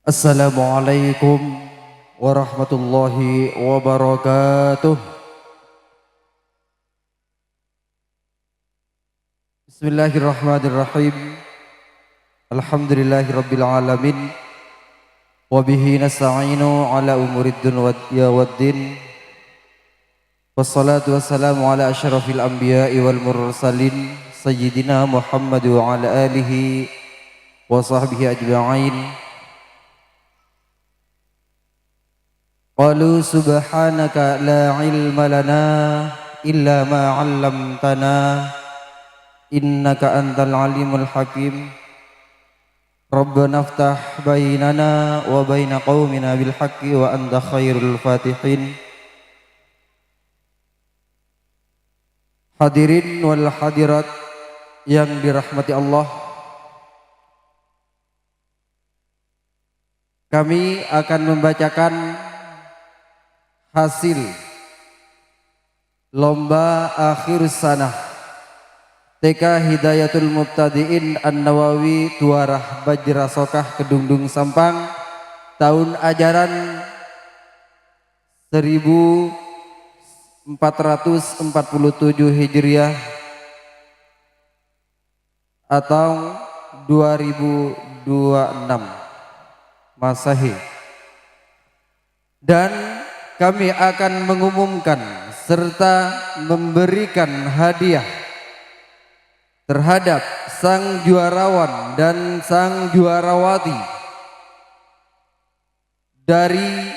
Assalamualaikum warahmatullahi wabarakatuh. Bismillahirrahmanirrahim. Alhamdulillahirabbil alamin. Wa bihi nasta'inu ala umurid dunya waddin. Wassalatu wassalamu ala asyrafil anbiya'i wal mursalin sayyidina Muhammad wa ala alihi wa sahbihi ajma'in. Qalu subhanaka la ilma lana illa ma 'allamtana innaka antal alimul hakim. Rabbana iftah bainana wa baina qaumina bil haqqi wa anta khairul fatihin. Hadirin wal hadirat yang dirahmati Allah, kami akan membacakan hasil lomba akhir sanah TK Hidayatul Mubtadiin An-Nawawi Tuarah Bajra Sokah Kedungdung Sampang tahun ajaran 1447 Hijriah atau 2026 Masehi, dan kami akan mengumumkan serta memberikan hadiah terhadap sang juarawan dan sang juarawati dari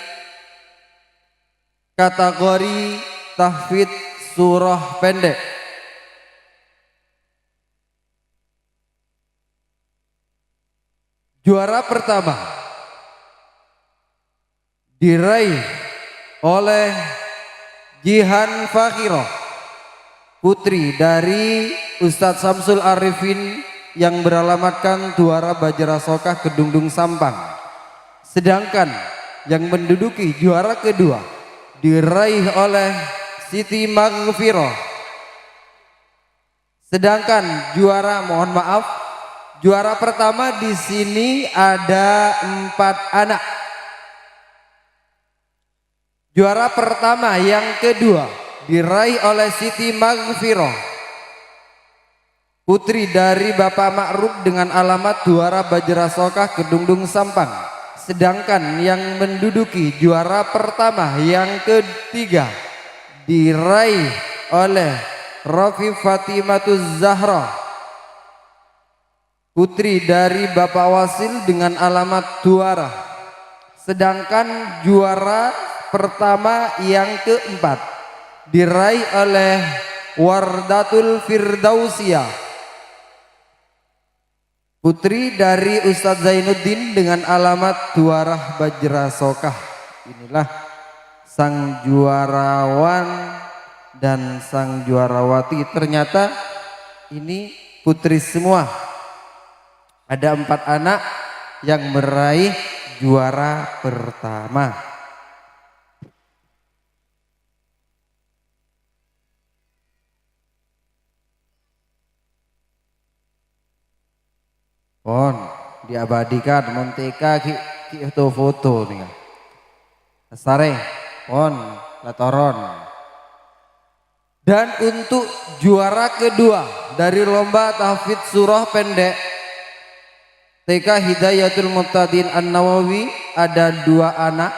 kategori tahfidz surah pendek. Juara pertama diraih oleh Jihan Fakhiroh, putri dari Ustadz Samsul Arifin yang beralamatkan Tuara Bajra Sokah Kedungdung Sampang. Sedangkan yang menduduki juara kedua diraih oleh Siti Maghfirah. Sedangkan juara pertama di sini ada 4 anak. Juara pertama yang kedua diraih oleh Siti Maghfirah, putri dari Bapak Ma'ruf dengan alamat Tuara Bajra Sokah Kedungdung Sampang. Sedangkan yang menduduki juara pertama yang ketiga diraih oleh Rafi Fatimatuz Zahra, putri dari Bapak Wasil dengan alamat Tuara. Sedangkan juara pertama yang keempat diraih oleh Wardatul Firdausia, putri dari Ustadz Zainuddin dengan alamat Tuarah Bajra Sokah. Inilah sang juarawan dan sang juarawati. Ternyata ini putri semua. Ada 4 anak yang meraih juara pertama. Pon diabadikan monteka ki foto nih. Sare pon latoron. Dan untuk juara kedua dari lomba tahfidz surah pendek TK Hidayatul Mubtadiin An-Nawawi ada 2 anak.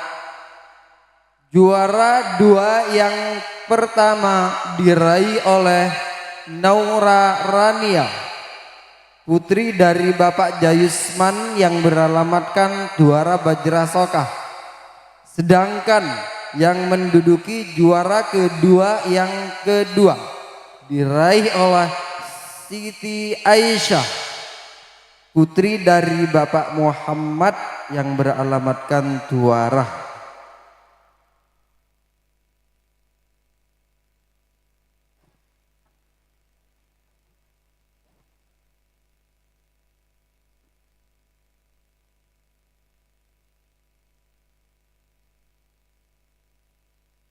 Juara 2 yang pertama diraih oleh Naura Rania, putri dari Bapak Jayusman yang beralamatkan Tuara Bajra Sokah. Sedangkan yang menduduki juara kedua yang kedua diraih oleh Siti Aisyah, putri dari Bapak Muhammad yang beralamatkan Tuara.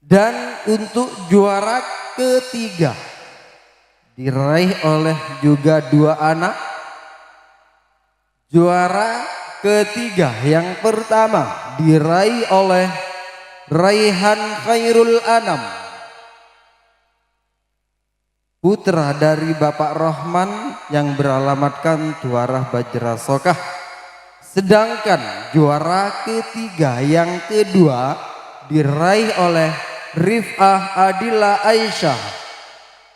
Dan untuk juara ketiga diraih oleh juga 2 anak. Juara ketiga yang pertama diraih oleh Raihan Khairul Anam, putra dari Bapak Rohman yang beralamatkan Tuarah Bajrasokah. Sedangkan juara ketiga yang kedua diraih oleh Rif'ah Adila Aisyah,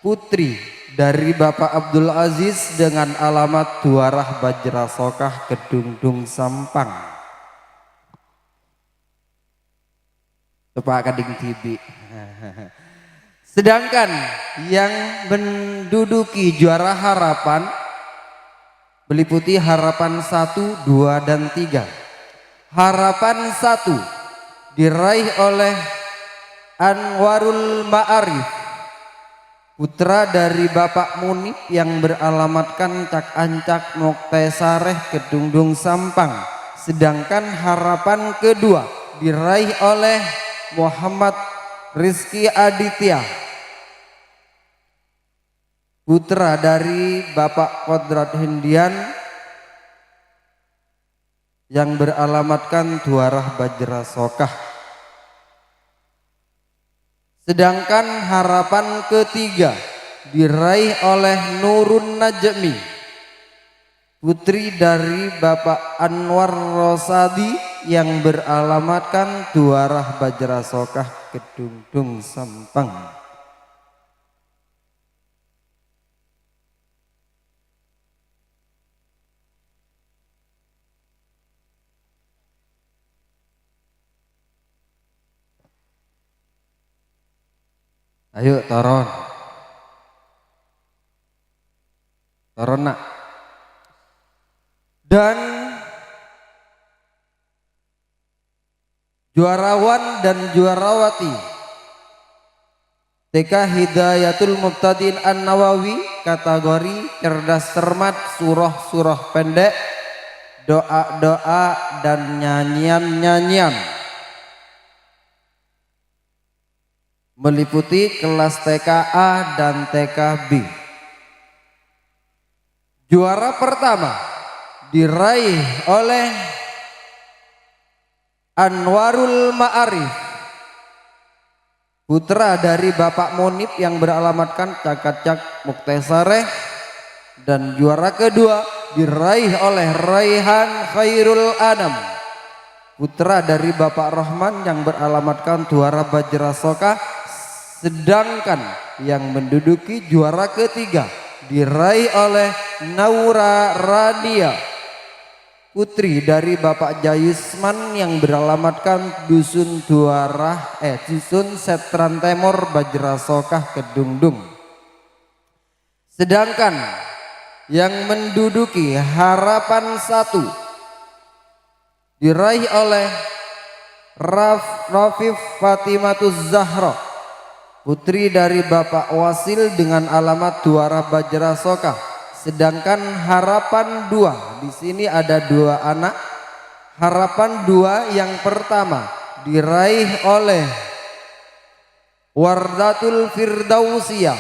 putri dari Bapak Abdul Aziz dengan alamat Tuarah Bajrasokah Kedungdung Sampang. Coba Kading Tibi. Sedangkan yang menduduki juara harapan meliputi harapan 1, 2, dan 3. Harapan 1 diraih oleh Anwarul Ma'arif, putra dari Bapak Munib yang beralamatkan Cak Ancak Moktesareh Kedungdung Sampang. Sedangkan harapan kedua diraih oleh Muhammad Rizki Aditya, putra dari Bapak Kodrat Hindian yang beralamatkan Tuarah Bajrasokah. Sedangkan harapan ketiga diraih oleh Nurun Najmi, putri dari Bapak Anwar Rosadi yang beralamatkan Tuarah Bajrasokah Kedungdung Sampang. Ayo toron nak. Dan juarawan dan juarawati TK Hidayatul Mubtadin An-Nawawi kategori cerdas cermat, surah-surah pendek, doa-doa dan nyanyian-nyanyian, meliputi kelas TKA dan TKB. Juara pertama diraih oleh Anwarul Ma'arif, putra dari Bapak Munib yang beralamatkan Cak Muktesareh. Dan juara kedua diraih oleh Raihan Khairul Anam, putra dari Bapak Rohman yang beralamatkan Tuarah Bajrasokah. Sedangkan yang menduduki juara ketiga diraih oleh Naura Rania, putri dari Bapak Jayusman yang beralamatkan Dusun Dusun Setran Temor Bajrasokah Kedungdung. Sedangkan yang menduduki harapan 1 diraih oleh Rafif Fatimatuz Zahra, putri dari Bapak Wasil dengan alamat Tuarah Bajrasokah. Sedangkan harapan 2 di sini ada 2 anak. Harapan 2 yang pertama diraih oleh Wardatul Firdausiyah,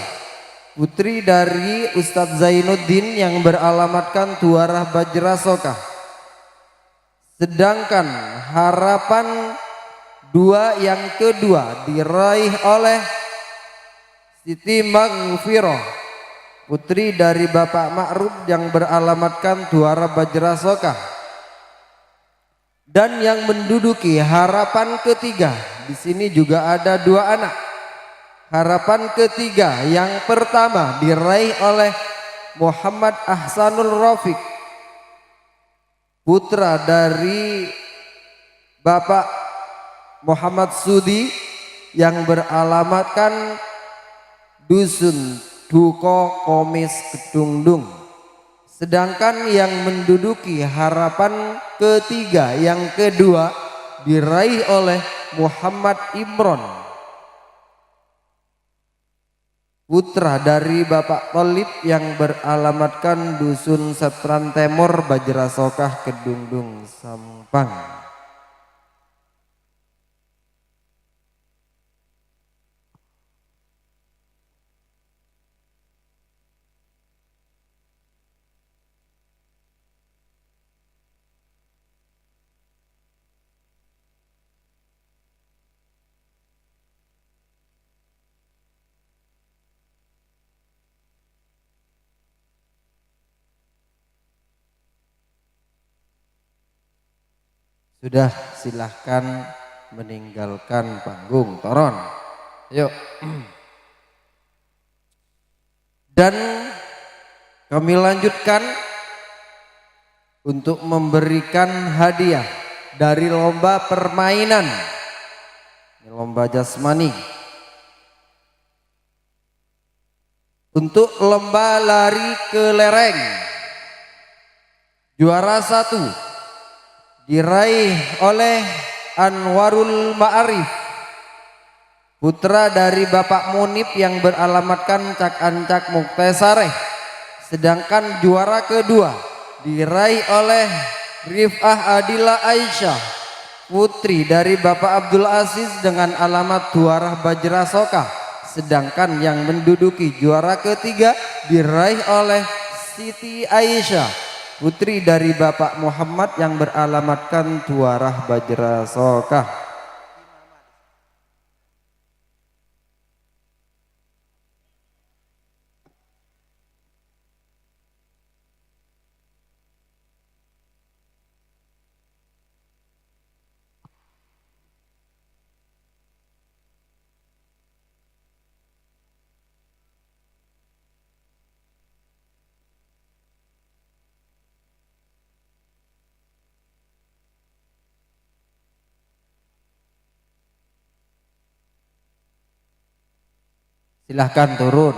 putri dari Ustadz Zainuddin yang beralamatkan Tuarah Bajrasokah. Sedangkan harapan 2 yang kedua diraih oleh Siti Maghfirah, putri dari Bapak Ma'ruf yang beralamatkan Tuarah Bajrasokah. Dan yang menduduki harapan ketiga di sini juga ada 2 anak. Harapan ketiga yang pertama diraih oleh Muhammad Ahsanul Rafiq, putra dari Bapak Muhammad Sudi yang beralamatkan Dusun Duko Komis Kedungdung. Sedangkan yang menduduki harapan ketiga yang kedua diraih oleh Muhammad Imron, putra dari Bapak Tolib yang beralamatkan Dusun Setran Temor Bajrasokah Kedungdung Sampang. Sudah, silahkan meninggalkan panggung Toron. Yuk. Dan kami lanjutkan untuk memberikan hadiah dari lomba permainan. Ini lomba jasmani. Untuk lomba lari ke lereng, juara 1 diraih oleh Anwarul Ma'arif, putra dari Bapak Munib yang beralamatkan Cak Ancak Muktesareh. Sedangkan juara kedua diraih oleh Rifah Adila Aisyah, putri dari Bapak Abdul Aziz dengan alamat Duarah Bajrasoka. Sedangkan yang menduduki juara ketiga diraih oleh Siti Aisyah, putri dari Bapak Muhammad yang beralamatkan Duarah Bajrasoka. Silahkan turun.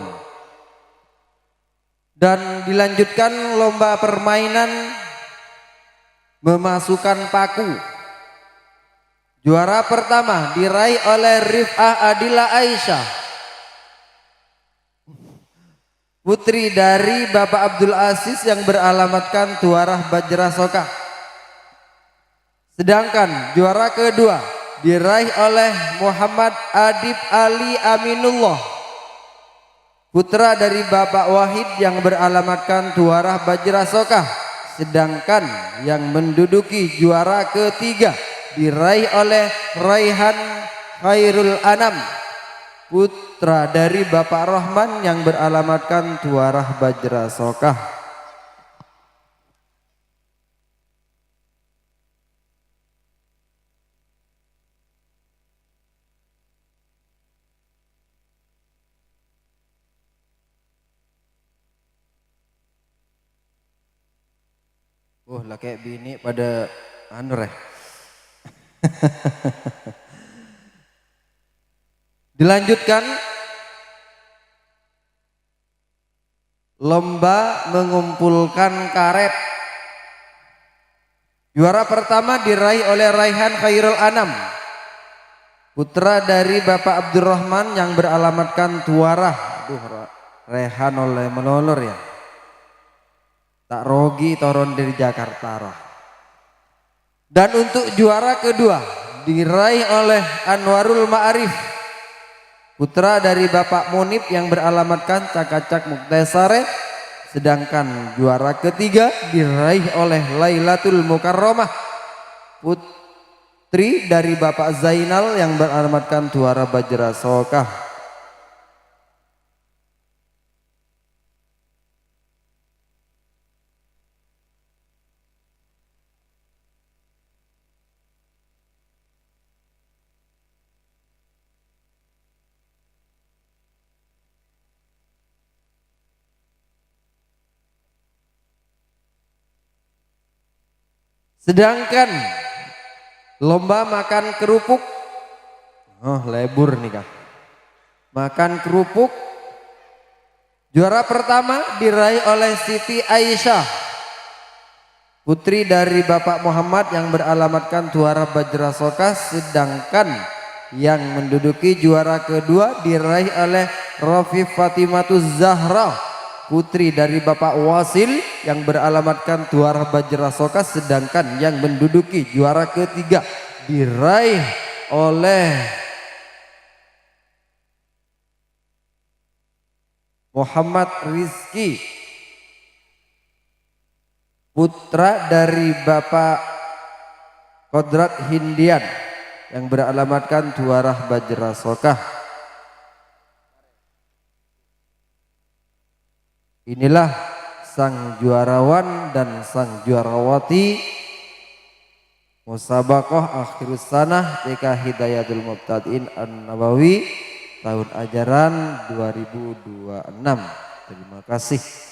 Dan dilanjutkan lomba permainan memasukkan paku. Juara pertama diraih oleh Rifah Adila Aisyah, putri dari Bapak Abdul Aziz yang beralamatkan Duarah Bajrasoka. Sedangkan juara kedua diraih oleh Muhammad Adib Ali Aminullah, putra dari Bapak Wahid yang beralamatkan Duarah Bajrasoka. Sedangkan yang menduduki juara ketiga diraih oleh Raihan Khairul Anam, putra dari Bapak Rahman yang beralamatkan Duarah Bajrasoka. Lah kayak bini pada anu reh. Dilanjutkan lomba mengumpulkan karet. Juara pertama diraih oleh Raihan Khairul Anam, putra dari Bapak Abdurrahman yang beralamatkan Duarah. Rehan oleh melolor ya. Tak rogi toron dari Jakarta roh. Dan untuk juara kedua diraih oleh Anwarul Ma'arif, putra dari Bapak Munib yang beralamatkan Cakacak Muktesareh. Sedangkan juara ketiga diraih oleh Lailatul Mukarramah, putri dari Bapak Zainal yang beralamatkan Duarah Bajrasoka. Sedangkan lomba makan kerupuk, lebur nih kak. Makan kerupuk, juara pertama diraih oleh Siti Aisyah, putri dari Bapak Muhammad yang beralamatkan Duarah Bajrasoka. Sedangkan yang menduduki juara kedua diraih oleh Rafif Fatimatuz Zahra, putri dari Bapak Wasil yang beralamatkan Duarah Bajrasoka. Sedangkan yang menduduki juara ketiga diraih oleh Muhammad Rizki, putra dari Bapak Kodrat Hindian yang beralamatkan Duarah Bajrasoka. Inilah sang juarawan dan sang juarawati Musabaqah akhirus sanah TK Hidayatul Mubtadiin An-Nabawi tahun ajaran 2026. Terima kasih.